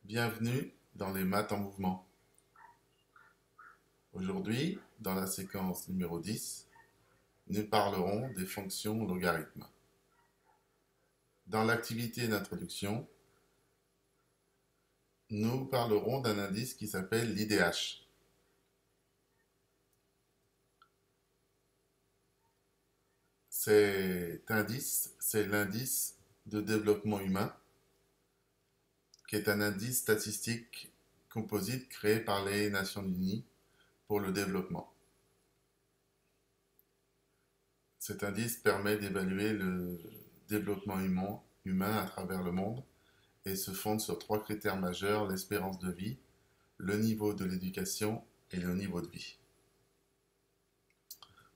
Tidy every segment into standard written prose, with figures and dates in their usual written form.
Bienvenue dans les maths en mouvement. Aujourd'hui, dans la séquence numéro 10, nous parlerons des fonctions logarithmes. Dans l'activité d'introduction, nous parlerons d'un indice qui s'appelle l'IDH. Cet indice, c'est l'indice de développement humain, qui est un indice statistique composite créé par les Nations Unies pour le développement. Cet indice permet d'évaluer le développement humain à travers le monde et se fonde sur trois critères majeurs: l'espérance de vie, le niveau de l'éducation et le niveau de vie.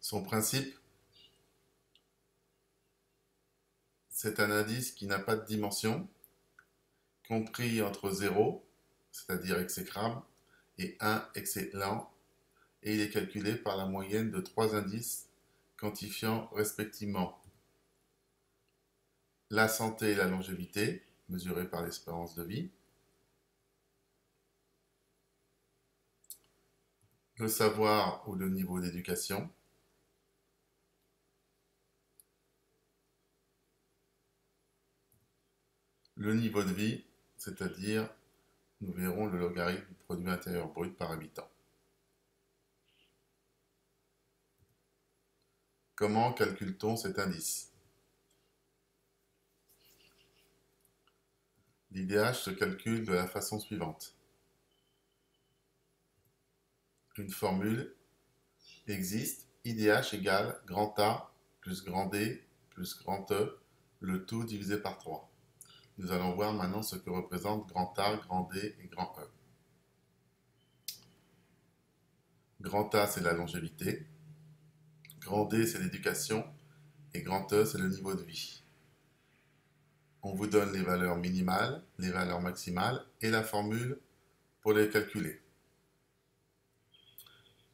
Son principe, c'est un indice qui n'a pas de dimension, compris entre 0, c'est-à-dire exécrable, et 1, excellent, et il est calculé par la moyenne de trois indices quantifiant respectivement la santé et la longévité, mesurées par l'espérance de vie, le savoir ou le niveau d'éducation, le niveau de vie, c'est-à-dire, nous verrons le logarithme du produit intérieur brut par habitant. Comment calcule-t-on cet indice? L'IDH se calcule de la façon suivante. Une formule existe, IDH égale grand A plus grand D plus grand E, le tout divisé par 3. Nous allons voir maintenant ce que représentent grand A, grand D et grand E. Grand A, c'est la longévité, grand D, c'est l'éducation, et grand E, c'est le niveau de vie. On vous donne les valeurs minimales, les valeurs maximales et la formule pour les calculer.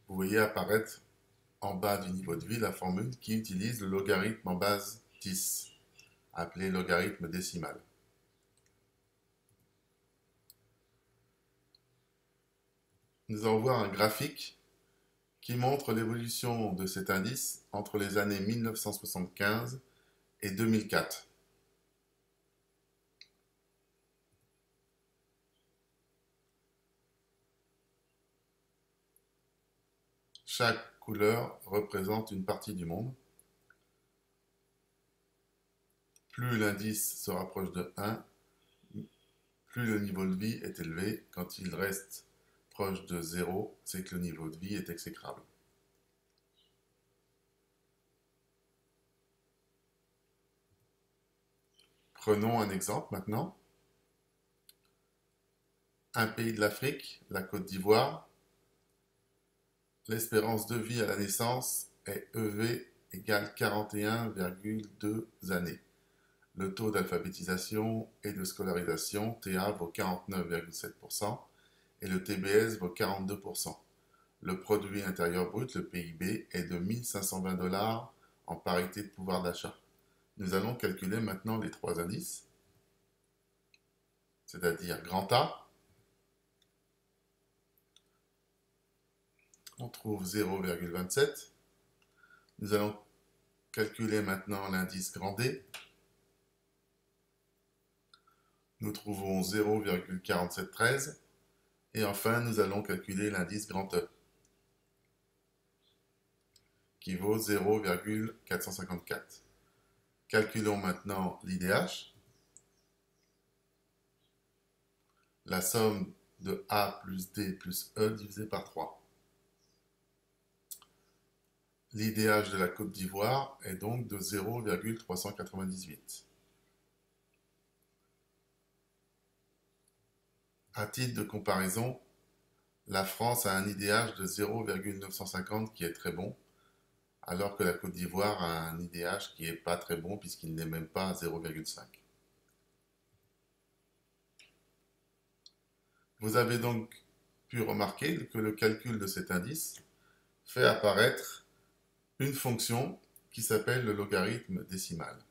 Vous voyez apparaître en bas du niveau de vie la formule qui utilise le logarithme en base 10, appelé logarithme décimal. Nous allons voir un graphique qui montre l'évolution de cet indice entre les années 1975 et 2004. Chaque couleur représente une partie du monde. Plus l'indice se rapproche de 1, plus le niveau de vie est élevé. Quand il reste proche de 0, c'est que le niveau de vie est exécrable. Prenons un exemple maintenant. Un pays de l'Afrique, la Côte d'Ivoire, l'espérance de vie à la naissance est EV égale 41,2 années. Le taux d'alphabétisation et de scolarisation, TA, vaut 49,7% et le TBS vaut 42%. Le produit intérieur brut, le PIB, est de 1520 $ en parité de pouvoir d'achat. Nous allons calculer maintenant les trois indices, c'est-à-dire grand A. On trouve 0,27. Nous allons calculer maintenant l'indice grand D. Nous trouvons 0,4713. Et enfin, nous allons calculer l'indice grand E, qui vaut 0,454. Calculons maintenant l'IDH. La somme de A plus D plus E divisé par 3. L'IDH de la Côte d'Ivoire est donc de 0,398. À titre de comparaison, la France a un IDH de 0,950 qui est très bon, alors que la Côte d'Ivoire a un IDH qui n'est pas très bon puisqu'il n'est même pas à 0,5. Vous avez donc pu remarquer que le calcul de cet indice fait apparaître une fonction qui s'appelle le logarithme décimal.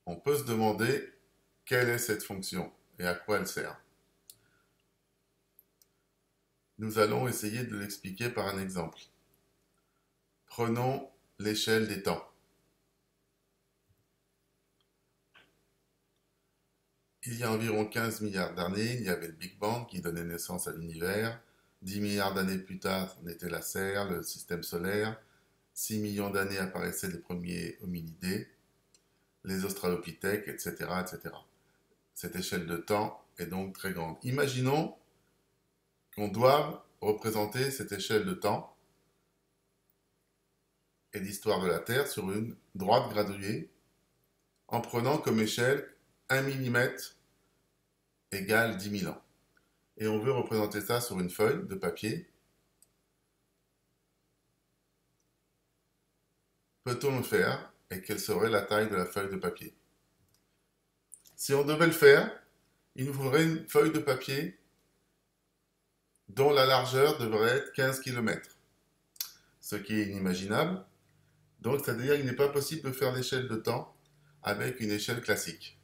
On peut se demander quelle est cette fonction. et à quoi elle sert. Nous allons essayer de l'expliquer par un exemple. Prenons l'échelle des temps. Il y a environ 15 milliards d'années, il y avait le Big Bang qui donnait naissance à l'univers. 10 milliards d'années plus tard, naîtait la Terre, le système solaire. 6 millions d'années apparaissaient les premiers hominidés, les australopithèques, etc., etc. Cette échelle de temps est donc très grande. Imaginons qu'on doive représenter cette échelle de temps et l'histoire de la Terre sur une droite graduée en prenant comme échelle 1 millimètre égale 10 000 ans. Et on veut représenter ça sur une feuille de papier. Peut-on le faire et quelle serait la taille de la feuille de papier? Si on devait le faire, il nous faudrait une feuille de papier dont la largeur devrait être 15 km, ce qui est inimaginable. Donc, c'est-à-dire qu'il n'est pas possible de faire l'échelle de temps avec une échelle classique.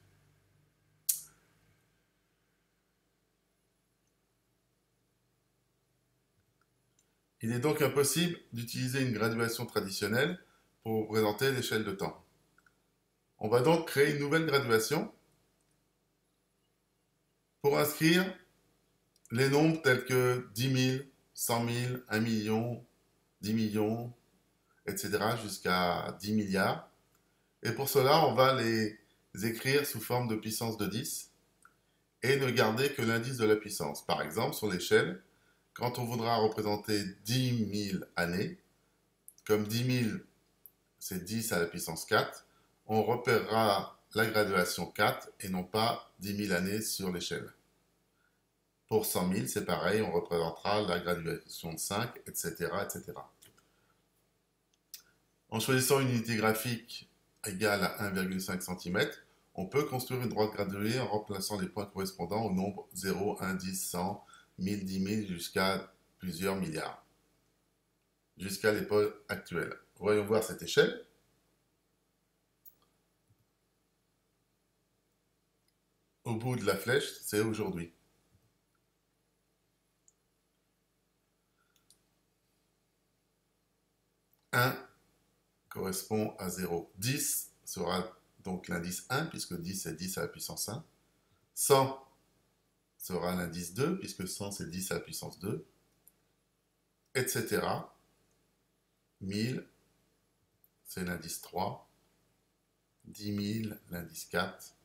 Il est donc impossible d'utiliser une graduation traditionnelle pour représenter l'échelle de temps. On va donc créer une nouvelle graduation pour inscrire les nombres tels que 10 000, 100 000, 1 million, 10 millions, etc. jusqu'à 10 milliards. Et pour cela, on va les écrire sous forme de puissance de 10 et ne garder que l'indice de la puissance. Par exemple, sur l'échelle, quand on voudra représenter 10 000 années, comme 10 000 c'est 10 à la puissance 4, on repérera la graduation 4 et non pas 10 000 années sur l'échelle. Pour 100 000, c'est pareil, on représentera la graduation de 5, etc., etc. En choisissant une unité graphique égale à 1,5 cm, on peut construire une droite graduée en remplaçant les points correspondant au nombre 0, 1, 10, 100, 1000, 10 000 jusqu'à plusieurs milliards, jusqu'à l'époque actuelle. Voyons voir cette échelle. Au bout de la flèche, c'est aujourd'hui. Un correspond à 0. 10 sera donc l'indice 1, puisque 10 c'est 10 à la puissance 1. 100 sera l'indice 2, puisque 100 c'est 10 à la puissance 2, etc. 1000, c'est l'indice 3. 10 000, l'indice 4.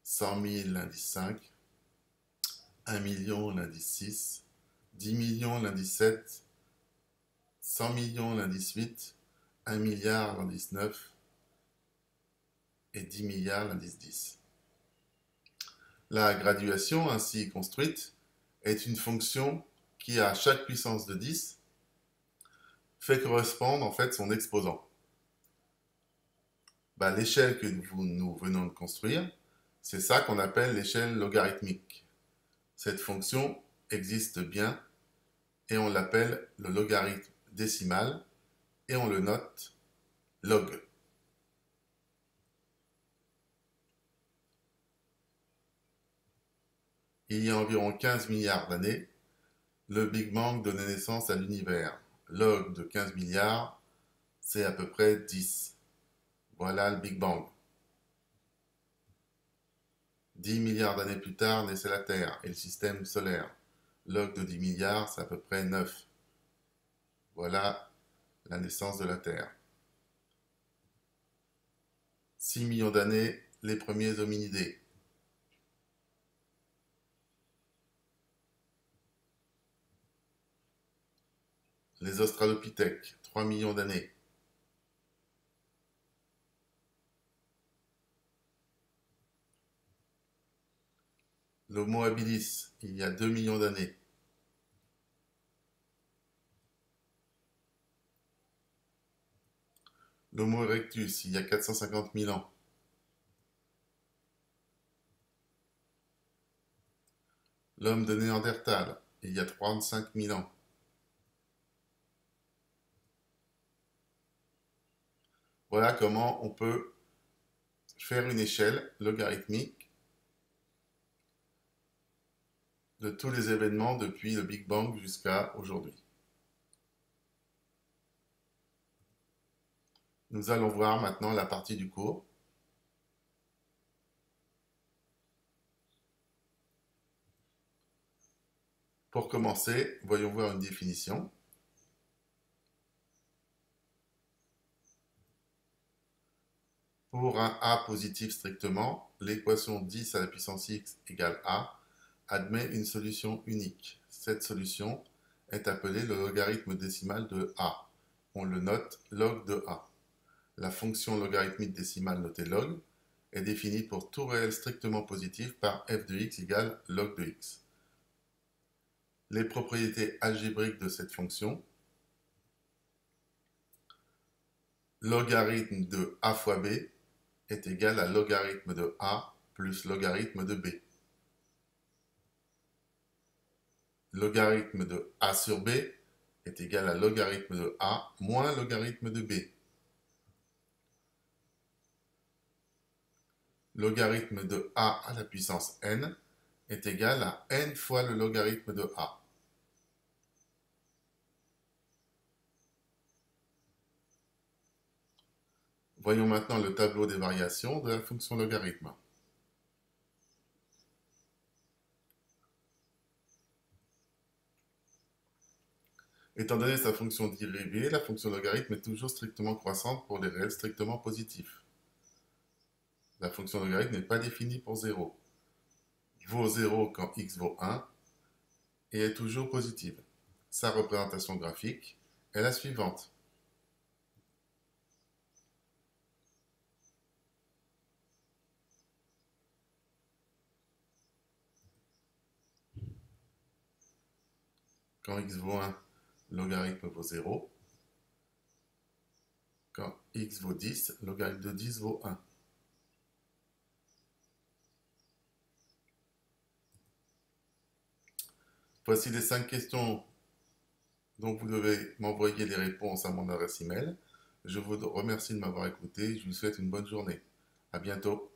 100 000, l'indice 5. 1 million, l'indice 6. 10 millions, l'indice 7. 100 millions, l'indice 8. 1 milliard, l'indice 9. Et 10 milliards, l'indice 10. La graduation ainsi construite est une fonction qui, à chaque puissance de 10, fait correspondre en fait son exposant. L'échelle que nous venons de construire, c'est ça qu'on appelle l'échelle logarithmique. Cette fonction existe bien et on l'appelle le logarithme décimal et on le note log. Il y a environ 15 milliards d'années, le Big Bang donnait naissance à l'univers. Log de 15 milliards, c'est à peu près 10. Voilà le Big Bang. 10 milliards d'années plus tard naissait la Terre et le système solaire. Log de 10 milliards, c'est à peu près 9. Voilà la naissance de la Terre. 6 millions d'années, les premiers hominidés. Les australopithèques, 3 millions d'années. L'Homo habilis, il y a 2 millions d'années. L'Homo erectus, il y a 450 000 ans. L'homme de Néandertal, il y a 35 000 ans. Voilà comment on peut faire une échelle logarithmique de tous les événements depuis le Big Bang jusqu'à aujourd'hui. Nous allons voir maintenant la partie du cours. Pour commencer, voyons voir une définition. Pour un A positif strictement, l'équation 10 à la puissance x égale A admet une solution unique. Cette solution est appelée le logarithme décimal de A. On le note log de A. La fonction logarithmique décimale notée log est définie pour tout réel strictement positif par f de x égale log de x. Les propriétés algébriques de cette fonction: logarithme de a fois b est égal à logarithme de a plus logarithme de b. Logarithme de a sur b est égal à logarithme de a moins logarithme de b. Logarithme de a à la puissance n est égal à n fois le logarithme de a. Voyons maintenant le tableau des variations de la fonction logarithme. Étant donné sa fonction dérivée, la fonction logarithme est toujours strictement croissante pour les réels strictement positifs. La fonction logarithme n'est pas définie pour 0. Vaut 0 quand x vaut 1 et est toujours positive. Sa représentation graphique est la suivante. Quand x vaut 1, logarithme vaut 0. Quand x vaut 10, logarithme de 10 vaut 1. Voici les 5 questions dont vous devez m'envoyer les réponses à mon adresse email. Je vous remercie de m'avoir écouté. Je vous souhaite une bonne journée. À bientôt.